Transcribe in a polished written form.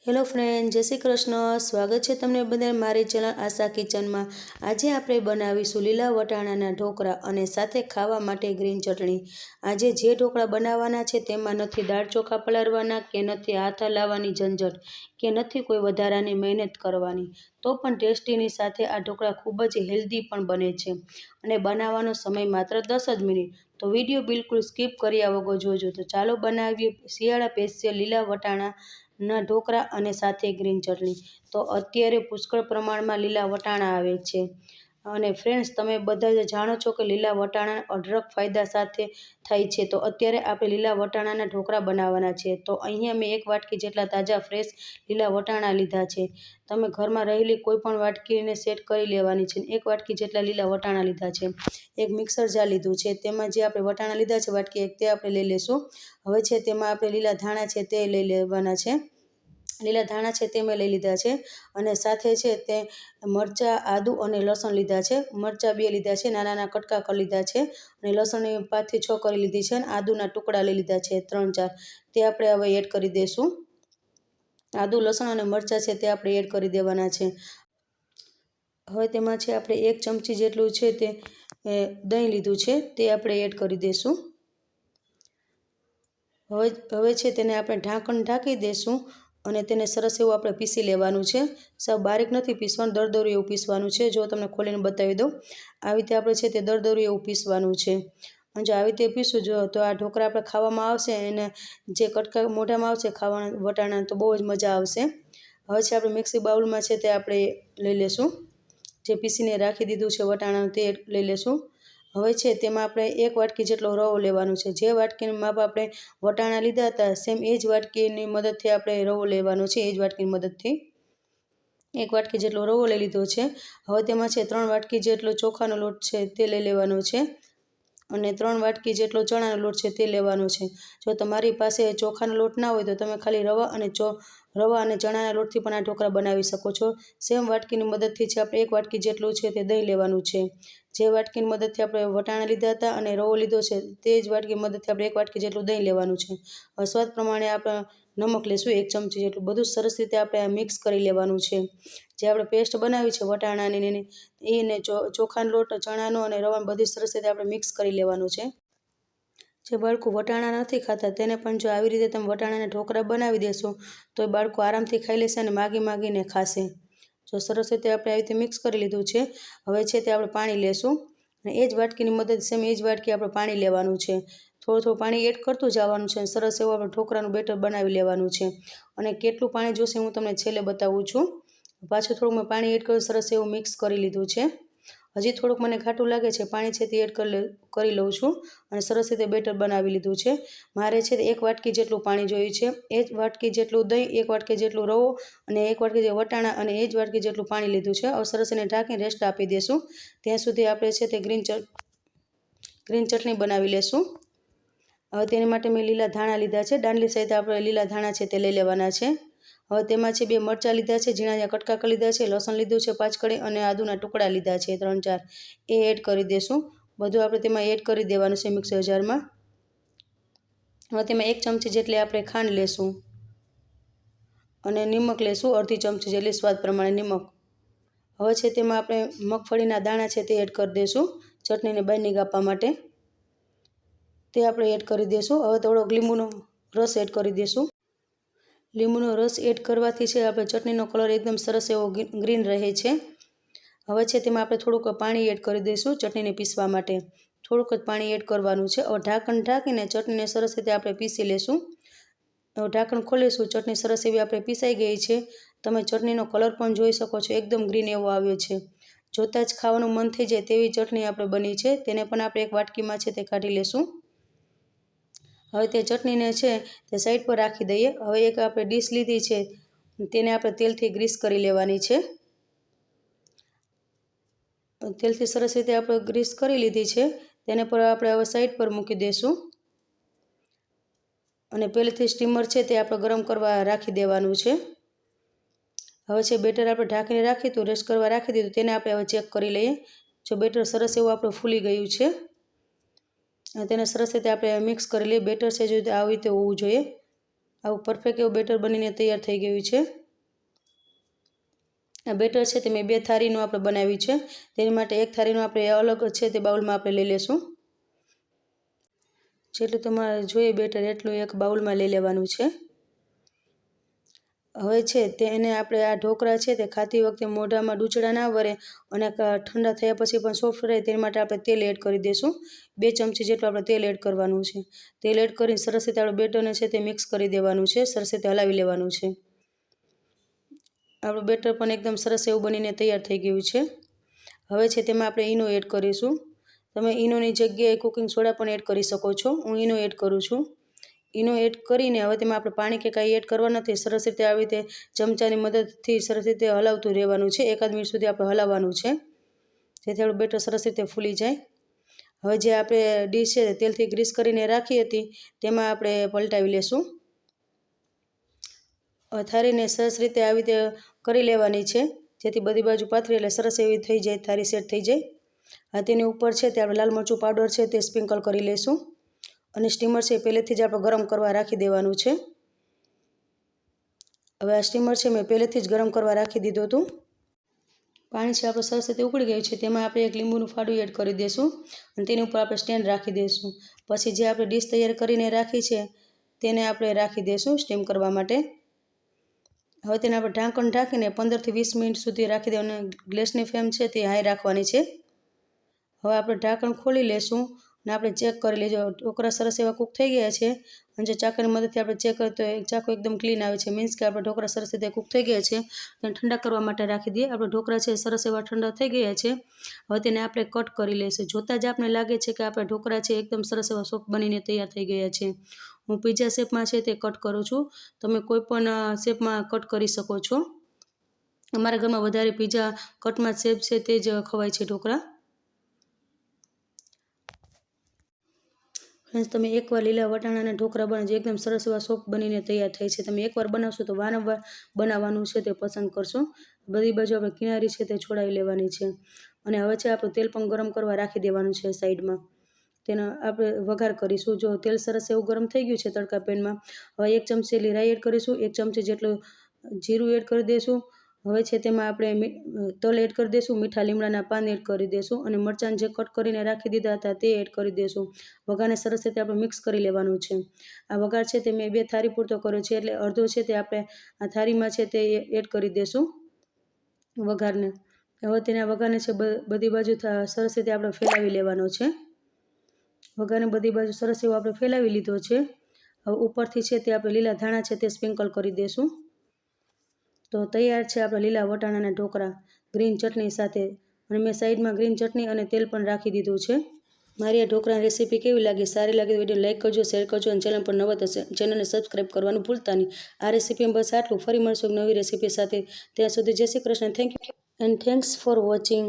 Hello friend, जय श्री कृष्ण। स्वागत है तमने बधाने मारी चेनल आशा किचन में। आज आपणे बनावीशुं लीला वटाणाना ढोकळा अने साथे खावा माटे ग्रीन चटणी। आज जे ढोकळा बनाववाना छे तेमां नथी दाळ चोखा पलाळवाना के नथी हाथ हलाववानी झंझट के नथी कोई वधारानी मेहनत करवानी, तो पण टेस्टीनी साथे आ ढोकळा खूब ज हेल्धी पण बने छे अने बनाववानो समय मात्र 10 ज मिनिट। तो विडियो बिल्कुल स्कीप कर्या वगर जोजो। तो चालो बनावीए शियाळा स्पेशियल लीला वटाणा ना ढोकळा अने साथे ग्रीन चटणी। तो अत्यारे पुष्कळ प्रमाणमां लीला वटाणा आवे छे अने फ्रेंड्स तमे बधा ज जाणो छो के लीला वटाणा अढळक फायदा साथे थाय छे। तो अत्यारे आपणे लीला वटाणाना ढोकळा बनाववाना छे। तो अहींया मैं 1 वाटकी जेटला ताजा फ्रेश लीला वटाणा लीधा छे। तमे घरमां रहेली कोईपण वाटकीने सेट करी लेवानी छे। 1 वाटकी जेटला लीला वटाणा लीधा छे। एक मिक्सर जार लीधुं छे, तेमां जे आपणे वटाणा लीधा छे वाटकी 1 ते आपणे लई लेशुं। हवे छे तेमां आपणे लीला धाणा छे ते लई लेवाना छे। लीला धाणा छे ते मैं लई लीधा छे अने साथे छे ते मरचा आदु अने लसण लीधा छे। मरचा 2 लीधा छे, नाना नाना कटका कर लीधा छे अने लसणनी 5 થી 6 करी लीधी छे। आदुना टुकड़ा लई लीधा छे 3-4, ते आपणे हवे एड करी देशुं। आदु लसण अने मरचा छे ते आपणे एड करी देवाना छे। हवे तेमां छे आपणे 1 चमची जेटલું छे ते दહીં लीधुं छे ते आपणे एड करी देशुं। हवे छे तेने आपणे ढांकण ढांकी देशुं अने तेने सरस एवुं आपणे पीसी लेवानुं छे। साव बारीक नथी पीसवानुं, दरदरू एवुं पीसवानुं छे। जो तमने खोलीने बतावी दઉં, આવી રીતે આપણે છે તે દરદરું એવું પીસવાનું છે। અને જો આવી રીતે પીસું જો તો આ ઢોકળા આપણે ખાવામાં આવશે અને જે કટકા મોઢામાં આવશે ખાવાના વટાણા તો બહુ જ મજા આવશે। હવે છે આપણે મિક્સી બાઉલમાં છે તે આપણે લઈ લેશું। જે પીસીને રાખી દીધું છે વટાણાનું તે લઈ લેશું। હવે છે તેમાં આપણે 1 વાટકી જેટલો રવો લેવાનો છે। જે વાટકીનું માપ આપણે વટાણા લીધા હતા સેમ એ જ વાટકીની મદદથી આપણે રવો લેવાનો છે। એ જ વાટકીની મદદથી 1 વાટકી જેટલો રવો લઈ લીધો છે। હવે તેમાં છે 3 વાટકી જેટલો ચોખાનો લોટ છે તે લઈ લેવાનો છે અને 3 વાટકી જેટલો ચણાનો લોટ છે તે લેવાનો છે। જો તમારી પાસે ચોખાનો લોટ ના હોય તો તમે ખાલી રવા અને ચણાના લોટથી પણ આ ઢોકળા બનાવી શકો છો। સેમ વાટકીની મદદથી છે આપણે 1 વાટકી જેટલું છે તે દહીં લેવાનું છે। જે વાટકીની મદદથી આપણે વટાણા લીધા હતા અને રવો લીધો છે તે જ વાટકીની મદદથી આપણે 1 વાટકી જેટલું દહીં લેવાનું છે। હવે સ્વાદ પ્રમાણે આપણે નમક લેશું 1 ચમચી જેટલું। બધું સરસ રીતે આપણે મિક્સ કરી લેવાનું છે। જે આપણે પેસ્ટ બનાવી છે વટાણાની એને ચોખાનો લોટ ચણાનો અને રવાનો બધી સરસ રીતે આપણે મિક્સ કરી લેવાનું છે। જે બાળકો વટાણા નથી ખાતા તેને પણ જો આવી રીતે તમે વટાણાના ઢોકળા બનાવી દેશો તો એ બાળકો આરામથી ખાઈ લેશે અને માગીને ખાશે। જો સરસ રીતે આપણે આવી રીતે મિક્સ કરી લીધું છે। હવે છે તે આપણે પાણી લેશું અને એ જ વાટકીની મદદ સેમ એ જ વાટકી આપણે પાણી લેવાનું છે। થોડું પાણી એડ કરતું જવાનું છે। સરસ એવું આપણે ઢોકળાનું બેટર બનાવી લેવાનું છે અને કેટલું પાણી જોશે હું તમને છેલ્લે બતાવું છું। પાછું થોડુંક મેં પાણી એડ કરી સરસ એવું મિક્સ કરી લીધું છે। હજી થોડુંક મને ઘાટું લાગે છે, પાણી છે તે એડ કરી લઉં છું અને સરસ રીતે બેટર બનાવી લીધું છે। મારે છે તે 1 વાટકી જેટલું પાણી જોયું છે। 1 વાટકી જેટલું દહીં, 1 વાટકી જેટલું રવો અને 1 વાટકી જે વટાણા અને એ જ વાટકી જેટલું પાણી લીધું છે। હવે સરસ એને ઢાંકીને રેસ્ટ આપી દેશું। ત્યાં સુધી આપણે છે તે ગ્રીન ચટણી બનાવી લેશું। હવે તેની માટે મેં લીલા ધાણા લીધા છે। દાંડલી સહિત આપણે લીલા ધાણા છે તે લઈ લેવાના છે। હવે તેમાં છે 2 મરચાં લીધા છે, ઝીણા કટકા કરી લીધા છે, લસણ લીધું છે 5 કળી અને આદુના ટુકડા લીધા છે 3-4, એ એડ કરી દેશું। બધું આપણે તેમાં એડ કરી દેવાનું છે મિક્સર જારમાં। હવે તેમાં 1 ચમચી જેટલી આપણે ખાંડ લેશું અને નિમક લેશું અડધી ચમચી જેટલી સ્વાદ પ્રમાણે નિમક। હવે છે તેમાં આપણે મગફળીના દાણા છે તે એડ કરી દેશું ચટણીને બાઇન્ડિંગ આપવા માટે, તે આપણે એડ કરી દેશું। હવે થોડોક લીંબુનો રસ એડ કરી દેશું। લીંબુનો રસ એડ કરવાથી છે આપણે ચટણીનો કલર એકદમ સરસ એવો ગ્રીન રહે છે। હવે છે તેમાં આપણે થોડુંક પાણી એડ કરી દઈશું ચટણીને પીસવા માટે, થોડુંક જ પાણી એડ કરવાનું છે। હવે ઢાંકણ ઢાંકીને ચટણીને સરસ રીતે આપણે પીસી લેશું। હવે ઢાંકણ ખોલીશું, ચટણી સરસ એવી આપણે પીસાઈ ગઈ છે। તમે ચટણીનો કલર પણ જોઈ શકો છો, એકદમ ગ્રીન એવો આવ્યો છે। જોતાં જ ખાવાનું મન થઈ જાય તેવી ચટણી આપણે બની છે। તેને પણ આપણે 1 વાટકીમાં છે તે કાઢી લેશું। હવે તે ચટણીને છે તે સાઈડ પર રાખી દઈએ। હવે એક આપણે ડીશ લીધી છે તેને આપણે તેલથી ગ્રીસ કરી લેવાની છે। તેલથી સરસ રીતે આપણે ગ્રીસ કરી લીધી છે। તેને પર આપણે હવે સાઈડ પર મૂકી દઈશું અને પહેલેથી સ્ટીમર છે તે આપણે ગરમ કરવા રાખી દેવાનું છે। હવે છે બેટર આપણે ઢાંકીને રાખી તો રેસ્ટ કરવા રાખી દીધું, તેને આપણે હવે ચેક કરી લઈએ। જો બેટર સરસ એવું આપણું ફૂલી ગયું છે અને તેને સરસ રીતે આપણે મિક્સ કરી લઈએ। બેટર છે જો આવી રીતે હોવું જોઈએ। આવું પરફેક્ટ એવું બેટર બનીને તૈયાર થઈ ગયું છે. આ બેટર છે તે મેં 2 થાળીનું આપણે બનાવ્યું છે. તેની માટે એક થાળીનું આપણે અલગ છે તે બાઉલમાં આપણે લઈ લેશું. જેટલું તમારે જોઈએ બેટર એટલું એક બાઉલમાં લઈ લેવાનું છે. હવે છે તેને આપણે આ ઢોકળા છે તે ખાતી વખતે મોઢામાં ડૂચડા ના વરે અને ઠંડા થયા પછી પણ સોફ્ટ રહે તે માટે આપણે તેલ એડ કરી દઈશું. 2 ચમચી જેટલું આપણે તેલ એડ કરવાનું છે. તેલ એડ કરીને સરસ રીતે આપણે બેટરને છે તે મિક્સ કરી દેવાનું છે. સરસ રીતે હલાવી લેવાનું છે. આપણું બેટર પણ એકદમ સરસ એવું બનીને તૈયાર થઈ ગયું છે. હવે છે તેમાં આપણે ઈનો એડ કરીશું. તમે ઈનોની જગ્યાએ કુકિંગ સોડા પણ એડ કરી શકો છો. હું ઈનો એડ કરું છું. ઈનો એડ કરીને હવે તેમાં આપણે પાણી કે કાંઈ એડ કરવા નથી. સરસ રીતે આવી રીતે ચમચાની મદદથી સરસ રીતે હલાવતું રહેવાનું છે. 1 મિનિટ સુધી આપણે હલાવવાનું છે, જેથી આપણું બેટર સરસ રીતે ફૂલી જાય. હવે જે આપણે ડીશ છે તેલથી ગ્રીસ કરીને રાખી હતી તેમાં આપણે પલટાવી લેશું. થાળીને સરસ રીતે આવી રીતે કરી લેવાની છે, જેથી બધી બાજુ પાથરી એટલે સરસ એવી થઈ જાય, થાળી સેટ થઈ જાય. હવે તેની ઉપર છે તે આપણે લાલ મરચું પાવડર છે તે સ્પ્રિંકલ કરી લઈશું. અને સ્ટીમર છે પહેલેથી જ આપણે ગરમ કરવા રાખી દેવાનું છે. હવે આ સ્ટીમર છે મેં પહેલેથી જ ગરમ કરવા રાખી દીધું હતું. પાણી છે આપણે સરસ રીતે ઉકળી ગયું છે. તેમાં આપણે 1 લીંબુનું ફાડું એડ કરી દઈશું અને તેની ઉપર આપણે સ્ટેન્ડ રાખી દઈશું. પછી જે આપણે ડીશ તૈયાર કરીને રાખી છે તેને આપણે રાખી દઈશું સ્ટીમ કરવા માટે. હવે તેને આપણે ઢાંકણ ઢાંકીને 15 થી 20 મિનિટ સુધી રાખી દેવાનું. ગેસની ફ્લેમ છે તે હાઈ રાખવાની છે. હવે આપણે ઢાંકણ ખોલી લેશું અને આપણે ચેક કરી લેજો. ઢોકળા સરસ એવા કૂક થઈ ગયા છે. અને જો ચાકુની મદદથી આપણે ચેક કરીએ તો ચાકુ એકદમ ક્લીન આવે છે. મીન્સ કે આપણે ઢોકળા સરસ રીતે કૂક થઈ ગયા છે. તેને ઠંડા કરવા માટે રાખી દઈએ. આપણે ઢોકળા છે સરસ એવા ઠંડા થઈ ગયા છે. હવે તેને આપણે કટ કરી લઈશું. જોતાં જ આપણે લાગે છે કે આપણા ઢોકળા છે એકદમ સરસ એવા સોફ્ટ બનીને તૈયાર થઈ ગયા છે. હું પિઝા શેપમાં છે તે કટ કરું છું. તમે કોઈ પણ શેપમાં કટ કરી શકો છો. અમારા ઘરમાં વધારે પિઝા કટમાં શેપ છે તે જ ખવાય છે ઢોકળા. ફ્રેન્ડ્સ, તમે એકવાર લીલા વટાણાના ઢોકળા બનાવજો. એકદમ સરસ એવા સોફ્ટ બનીને તૈયાર થાય છે. તમે એકવાર બનાવશો તો વારંવાર બનાવવાનું છે તે પસંદ કરશો. બધી બાજુ આપણે કિનારી છે તે છોડાવી લેવાની છે. અને હવે છે આપણું તેલ પણ ગરમ કરવા રાખી દેવાનું છે સાઈડમાં. તેનો આપણે વઘાર કરીશું. જો તેલ સરસ એવું ગરમ થઈ ગયું છે તડકા પેનમાં, હવે 1 ચમચી જેટલી રાઈ એડ કરીશું. 1 ચમચી જેટલું જીરું એડ કરી દઈશું. હવે છે તેમાં આપણે તલ એડ કરી દઈશું. મીઠા લીમડાના પાન એડ કરી દઈશું અને મરચાં જે કટ કરીને રાખી દીધા હતા તે એડ કરી દઈશું. વઘારને સરસ રીતે આપણે મિક્સ કરી લેવાનું છે. આ વઘાર છે તે મેં 2 થાળી પૂરતો કર્યો છે, એટલે અડધો છે તે આપણે આ થાળીમાં છે તે એડ કરી દઈશું વઘારને. હવે તેના વઘારને છે બધી બાજુ સરસ રીતે આપણે ફેલાવી લેવાનો છે. વઘારને બધી બાજુ સરસ એવો આપણે ફેલાવી લીધો છે. હવે ઉપરથી છે તે આપણે લીલા ધાણા છે તે સ્પ્રિંકલ કરી દઈશું. તો તૈયાર છે આપણા લીલા વટાણાના ઢોકળા ગ્રીન ચટણી સાથે. અને મેં સાઈડમાં ગ્રીન ચટણી અને તેલ પણ રાખી દીધું છે. મારી આ ઢોકળાની રેસીપી કેવી લાગી? સારી લાગી તો વિડીયો લાઈક કરજો, શેર કરજો અને ચેનલ પર નવા તો ચેનલને સબસ્ક્રાઈબ કરવાનું ભૂલતા નહીં. આ રેસીપીમાં બસ આટલું. ફરી મળશું નવી રેસીપી સાથે. ત્યાં સુધી જય Shri Krishna. Thank you and thanks for watching.